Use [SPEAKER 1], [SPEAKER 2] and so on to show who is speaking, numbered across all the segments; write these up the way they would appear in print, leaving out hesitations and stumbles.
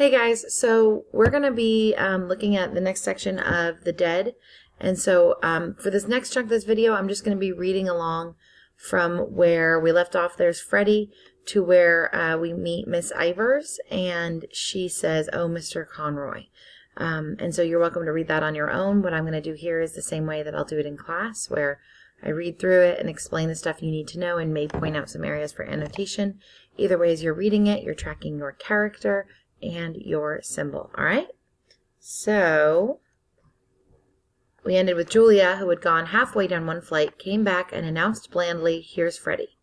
[SPEAKER 1] Hey guys, so we're going to be looking at the next section of The Dead. And so for this next chunk of this video, I'm just going to be reading along from where we left off. There's Freddie to where we meet Miss Ivers, and she says, "Oh, Mr. Conroy." And so you're welcome to read that on your own. What I'm going to do here is the same way that I'll do it in class, where I read through it and explain the stuff you need to know and may point out some areas for annotation. Either way, as you're reading it, you're tracking your character and your symbol. All right? So we ended with Julia, who had gone halfway down one flight, came back and announced blandly, "Here's Freddie."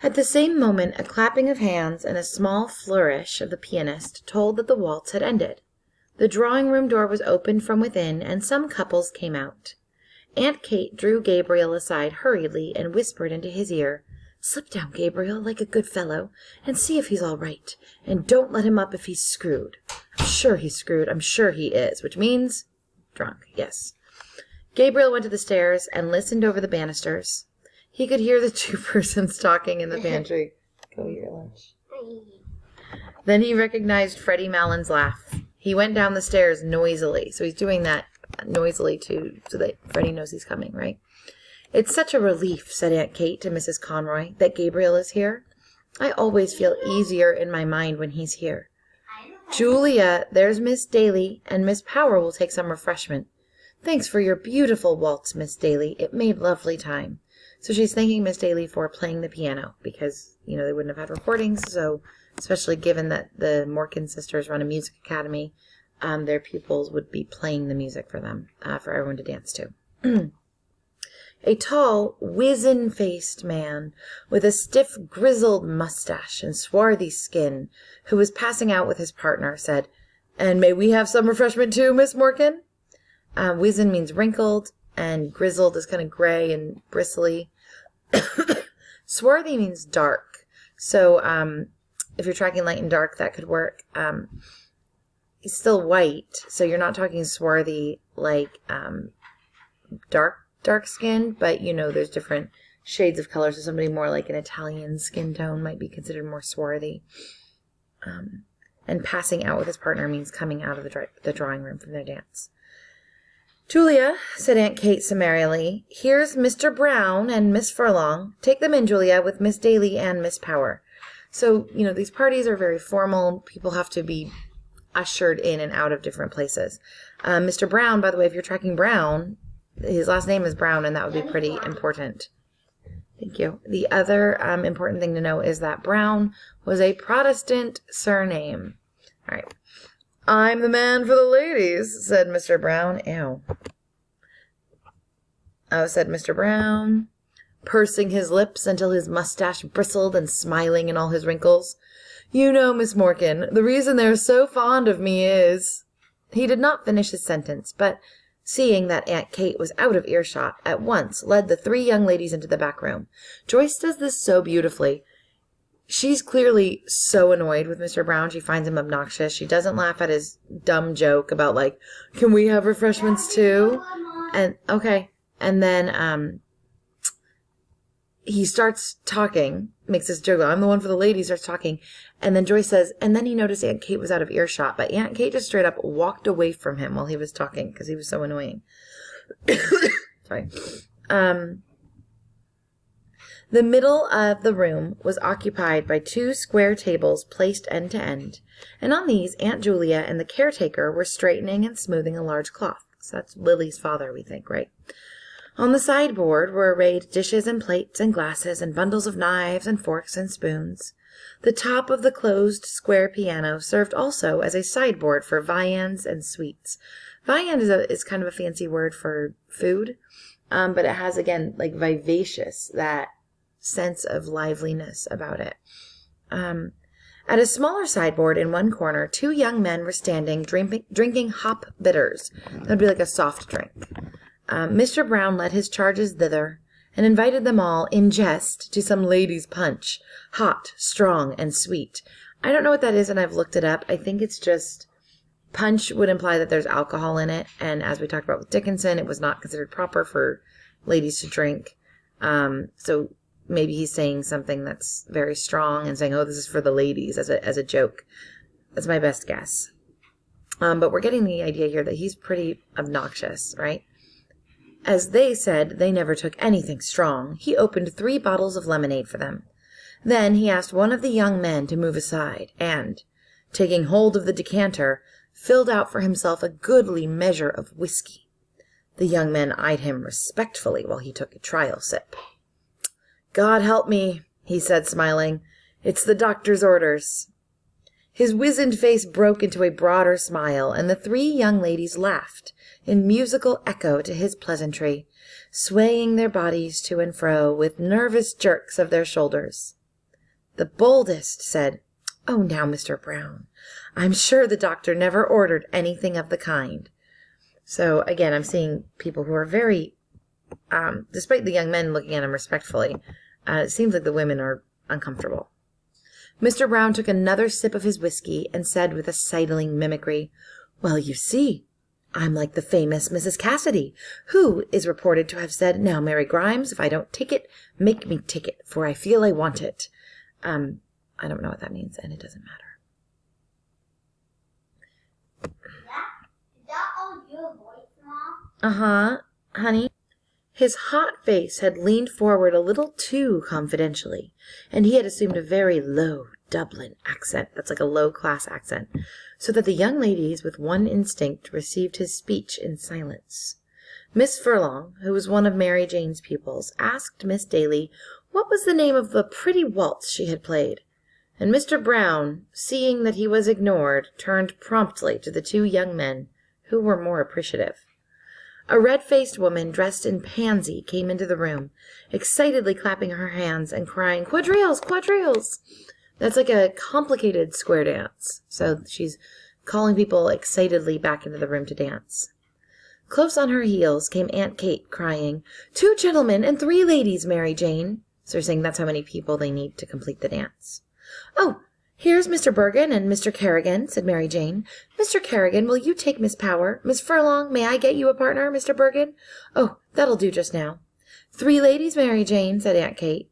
[SPEAKER 1] At the same moment, a clapping of hands and a small flourish of the pianist told that the waltz had ended. The drawing-room door was opened from within, and some couples came out. Aunt Kate drew Gabriel aside hurriedly and whispered into his ear, "Slip down, Gabriel, like a good fellow, and see if he's all right. And don't let him up if he's screwed. I'm sure he's screwed. I'm sure he is," which means drunk, yes. Gabriel went to the stairs and listened over the banisters. He could hear the two persons talking in the pantry. Go eat your lunch. Then he recognized Freddie Malon's laugh. He went down the stairs noisily. So he's doing that noisily so that Freddie knows he's coming, right? "It's such a relief," said Aunt Kate to Mrs. Conroy, "that Gabriel is here. I always feel easier in my mind when he's here. Julia, there's Miss Daly, and Miss Power will take some refreshment. Thanks for your beautiful waltz, Miss Daly. It made lovely time." So she's thanking Miss Daly for playing the piano because, they wouldn't have had recordings. So especially given that the Morkan sisters run a music academy, their pupils would be playing the music for them, for everyone to dance to. A tall, wizen-faced man with a stiff, grizzled mustache and swarthy skin, who was passing out with his partner, said, "And may we have some refreshment too, Miss Morkan?" Wizen means wrinkled, and grizzled is kind of gray and bristly. Swarthy means dark. So if you're tracking light and dark, that could work. He's still white, so you're not talking swarthy like dark skin, but there's different shades of color, so somebody more like an Italian skin tone might be considered more swarthy. And passing out with his partner means coming out of the drawing room from their dance. "Julia," said Aunt Kate summarily, "here's Mr. Brown and Miss Furlong. Take them in, Julia, with Miss Daly and Miss Power." So, these parties are very formal. People have to be ushered in and out of different places. Mr. Brown, by the way, if you're tracking Brown, his last name is Brown, and that would be pretty important. Thank you. The other important thing to know is that Brown was a Protestant surname. All right. "I'm the man for the ladies," said Mr. Brown. Ew. Oh, said Mr. Brown, pursing his lips until his mustache bristled and smiling in all his wrinkles. "You know, Miss Morkan, the reason they're so fond of me is—" He did not finish his sentence, but seeing that Aunt Kate was out of earshot, at once led the three young ladies into the back room. Joyce does this so beautifully. She's clearly so annoyed with Mr. Brown. She finds him obnoxious. She doesn't laugh at his dumb joke about, "Can we have refreshments too?" And, okay. And then he starts talking, makes this joke, "I'm the one for the ladies," starts talking. And then Joyce says, and then he noticed Aunt Kate was out of earshot, but Aunt Kate just straight up walked away from him while he was talking because he was so annoying. Sorry. The middle of the room was occupied by two square tables placed end to end, and on these Aunt Julia and the caretaker were straightening and smoothing a large cloth. So that's Lily's father, we think, right? On the sideboard were arrayed dishes and plates and glasses and bundles of knives and forks and spoons. The top of the closed square piano served also as a sideboard for viands and sweets. Viand is kind of a fancy word for food, but it has, again, vivacious, that sense of liveliness about it. At a smaller sideboard in one corner, two young men were standing drinking hop bitters. That would be like a soft drink. Mr. Brown led his charges thither and invited them all, in jest, to some ladies' punch, hot, strong, and sweet. I don't know what that is, and I've looked it up. I think it's just punch would imply that there's alcohol in it, and as we talked about with Dickinson, it was not considered proper for ladies to drink. So maybe he's saying something that's very strong and saying, "Oh, this is for the ladies," as a joke. That's my best guess. But we're getting the idea here that he's pretty obnoxious, right? As they said they never took anything strong, he opened 3 bottles of lemonade for them. Then he asked one of the young men to move aside, and, taking hold of the decanter, filled out for himself a goodly measure of whiskey. The young men eyed him respectfully while he took a trial sip. "God help me," he said, smiling. "It's the doctor's orders." His wizened face broke into a broader smile, and the 3 young ladies laughed in musical echo to his pleasantry, swaying their bodies to and fro with nervous jerks of their shoulders. The boldest said, "Oh, now, Mr. Brown, I'm sure the doctor never ordered anything of the kind." So, again, I'm seeing people who are very, despite the young men looking at him respectfully, it seems like the women are uncomfortable. Mr. Brown took another sip of his whiskey and said with a sidling mimicry, "Well, you see, I'm like the famous Mrs. Cassidy, who is reported to have said, 'Now, Mary Grimes, if I don't take it, make me take it, for I feel I want it.'" I don't know what that means, and it doesn't matter.
[SPEAKER 2] Is that all your voice, Mom?
[SPEAKER 1] Uh-huh, honey. His hot face had leaned forward a little too confidentially, and he had assumed a very low Dublin accent, that's like a low-class accent, so that the young ladies, with one instinct, received his speech in silence. Miss Furlong, who was one of Mary Jane's pupils, asked Miss Daly what was the name of the pretty waltz she had played, and Mr. Brown, seeing that he was ignored, turned promptly to the 2 young men, who were more appreciative. A red-faced woman dressed in pansy came into the room, excitedly clapping her hands and crying, "Quadrilles! Quadrilles!" That's like a complicated square dance. So she's calling people excitedly back into the room to dance. Close on her heels came Aunt Kate, crying, "2 gentlemen and 3 ladies, Mary Jane." So they're saying that's how many people they need to complete the dance. "Oh, here's Mr. Bergen and Mr. Kerrigan," said Mary Jane. "Mr. Kerrigan, will you take Miss Power? Miss Furlong, may I get you a partner, Mr. Bergen? Oh, that'll do just now." "3 ladies, Mary Jane," said Aunt Kate.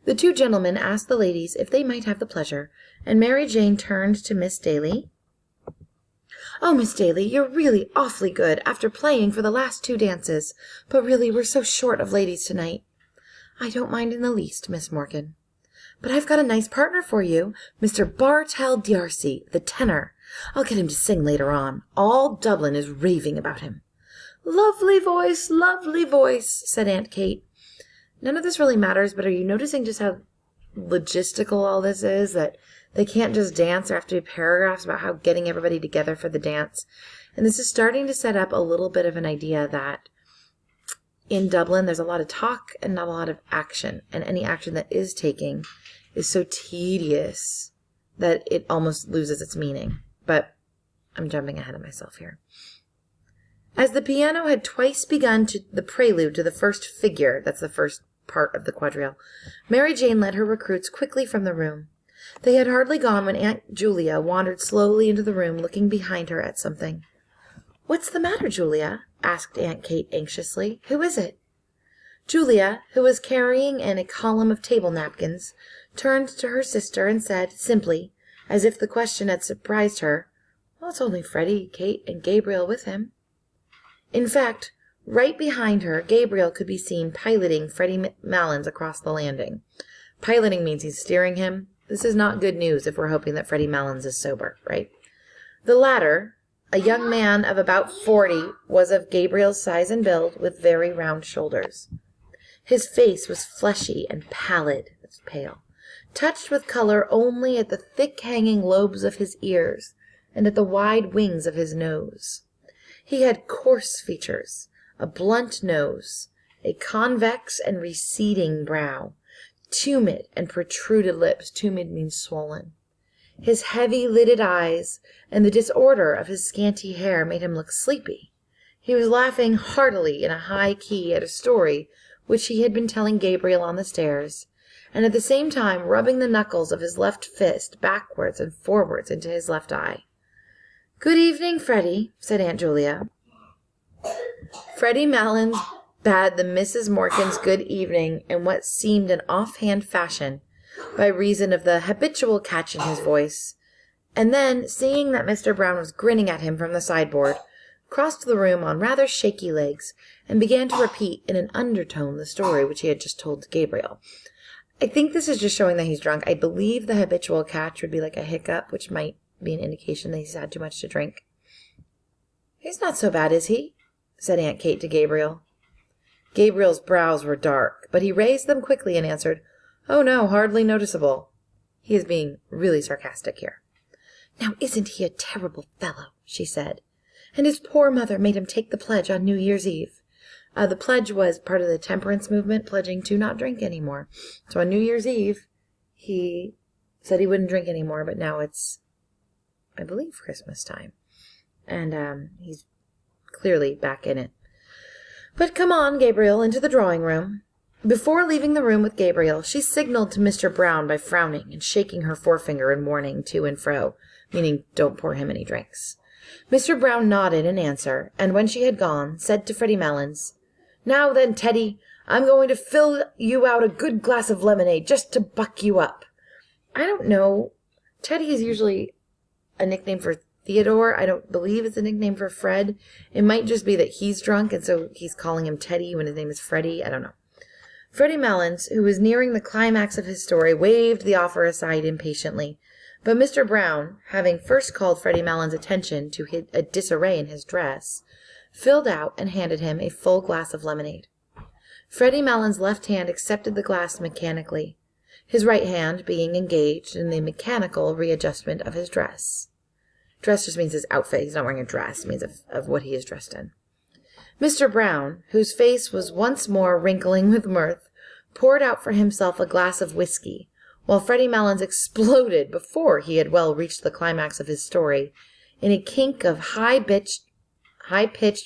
[SPEAKER 1] The 2 gentlemen asked the ladies if they might have the pleasure, and Mary Jane turned to Miss Daly. "Oh, Miss Daly, you're really awfully good after playing for the last 2 dances, but really we're so short of ladies tonight." "I don't mind in the least, Miss Morgan." "But I've got a nice partner for you, Mr. Bartell D'Arcy, the tenor. I'll get him to sing later on. All Dublin is raving about him." Lovely voice," said Aunt Kate. None of this really matters, but are you noticing just how logistical all this is? That they can't just dance. There have to be paragraphs about how getting everybody together for the dance. And this is starting to set up a little bit of an idea that in Dublin there's a lot of talk and not a lot of action. And any action that is taking is so tedious that it almost loses its meaning. But I'm jumping ahead of myself here. As the piano had twice begun the prelude to the first figure, that's the first part of the quadrille, Mary Jane led her recruits quickly from the room. They had hardly gone when Aunt Julia wandered slowly into the room, looking behind her at something. "What's the matter, Julia?" asked Aunt Kate anxiously. "Who is it?" Julia, who was carrying in a column of table napkins, turned to her sister and said, simply, as if the question had surprised her, "Well, it's only Freddie, Kate, and Gabriel with him." In fact, right behind her, Gabriel could be seen piloting Freddie Malins across the landing. Piloting means he's steering him. This is not good news if we're hoping that Freddie Malins is sober, right? The latter, a young man of about 40, was of Gabriel's size and build, with very round shoulders. His face was fleshy and pallid, that's pale, touched with color only at the thick-hanging lobes of his ears and at the wide wings of his nose. He had coarse features, a blunt nose, a convex and receding brow, tumid and protruded lips. Tumid means swollen. His heavy-lidded eyes and the disorder of his scanty hair made him look sleepy. He was laughing heartily in a high key at a story which he had been telling Gabriel on the stairs, and at the same time rubbing the knuckles of his left fist backwards and forwards into his left eye. "Good evening, Freddie," said Aunt Julia. Freddie Malins bade the Misses Morkins good evening in what seemed an offhand fashion, by reason of the habitual catch in his voice, and then, seeing that Mr. Brown was grinning at him from the sideboard, crossed the room on rather shaky legs and began to repeat in an undertone the story which he had just told to Gabriel. I think this is just showing that he's drunk. I believe the habitual catch would be like a hiccup, which might be an indication that he's had too much to drink. "He's not so bad, is he?" said Aunt Kate to Gabriel. Gabriel's brows were dark, but he raised them quickly and answered, "Oh no, hardly noticeable." He is being really sarcastic here. "Now isn't he a terrible fellow?" she said. "And his poor mother made him take the pledge on New Year's Eve." The pledge was part of the temperance movement, pledging to not drink anymore. So on New Year's Eve, he said he wouldn't drink anymore, but now it's, I believe, Christmas time. And he's clearly back in it. "But come on, Gabriel, into the drawing room." Before leaving the room with Gabriel, she signaled to Mr. Brown by frowning and shaking her forefinger in warning to and fro, meaning don't pour him any drinks. Mr. Brown nodded in answer, and when she had gone, said to Freddie Malins, "Now then, Teddy, I'm going to fill you out a good glass of lemonade just to buck you up." I don't know. Teddy is usually a nickname for Theodore. I don't believe it's a nickname for Fred. It might just be that he's drunk, and so he's calling him Teddy when his name is Freddie. I don't know. Freddie Malins, who was nearing the climax of his story, waved the offer aside impatiently. But Mr. Brown, having first called Freddie Malins' attention to a disarray in his dress, filled out and handed him a full glass of lemonade. Freddie Malins' left hand accepted the glass mechanically, his right hand being engaged in the mechanical readjustment of his dress. Dress just means his outfit. He's not wearing a dress. It means of what he is dressed in. Mr. Brown, whose face was once more wrinkling with mirth, poured out for himself a glass of whiskey, while Freddie Malins exploded before he had well reached the climax of his story in a kink of high-pitched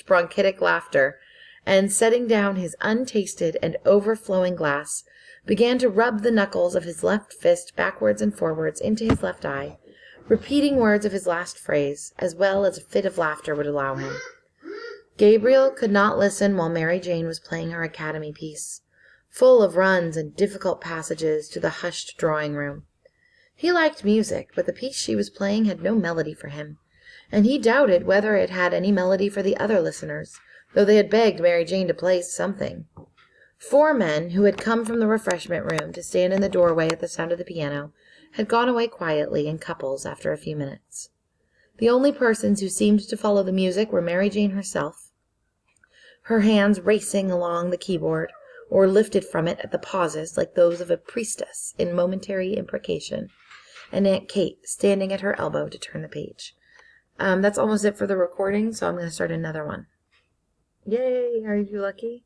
[SPEAKER 1] bronchitic laughter, and setting down his untasted and overflowing glass, began to rub the knuckles of his left fist backwards and forwards into his left eye, repeating words of his last phrase, as well as a fit of laughter would allow him. Gabriel could not listen while Mary Jane was playing her Academy piece, full of runs and difficult passages to the hushed drawing-room. He liked music, but the piece she was playing had no melody for him, and he doubted whether it had any melody for the other listeners, though they had begged Mary Jane to play something. 4 men, who had come from the refreshment room to stand in the doorway at the sound of the piano, had gone away quietly in couples after a few minutes. The only persons who seemed to follow the music were Mary Jane herself, her hands racing along the keyboard, or lifted from it at the pauses like those of a priestess in momentary imprecation, and Aunt Kate standing at her elbow to turn the page. That's almost it for the recording, so I'm going to start another one. Yay! Are you lucky?